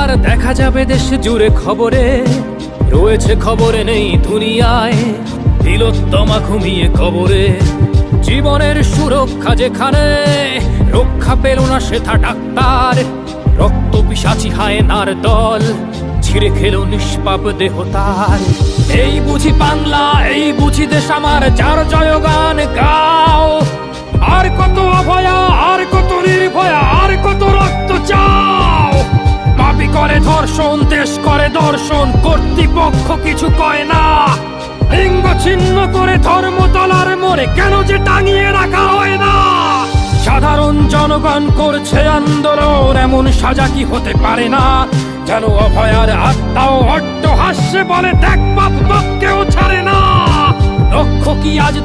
এবার দেখা যাবে দেশ জুড়ে খবরে, রয়েছে খবরে নেই দুনিয়ায়, তিলোত্তমা ঘুমিয়ে কবরে। জীবনের সুরক্ষা যেখানে, রক্ষা পেল না সেথা ডাক্তার। রক্ত পিশাচি হায়নার দল, ছিঁড়ে খেলো নিষ্পাপ দেহ তার। এই বুঝি বাংলা, এই বুঝি দেশ আমার, যার জয়গান গাও। আর কত অভয়া, আর কত নির্ভয়া, আর কত রক্ত চাও। পাপি করে ধর্ষণ, দেশ করে দর্শন, কর্তৃপক্ষ কিছু কয় না। লিঙ্গ ছিন্ন করে ধর্মতলার মোড়ে কেন যে টাঙিয়ে রাখা হয় না। সাধারণ জনগণ করছে আন্দোলন, এমন সাজা কি হতে পারে না। যেন অভয়ার আত্মাও অট্ট হাস্যে বলে, দেখ বাপ বাপকেও ছাড়ে না। লক্ষ্য কি আজ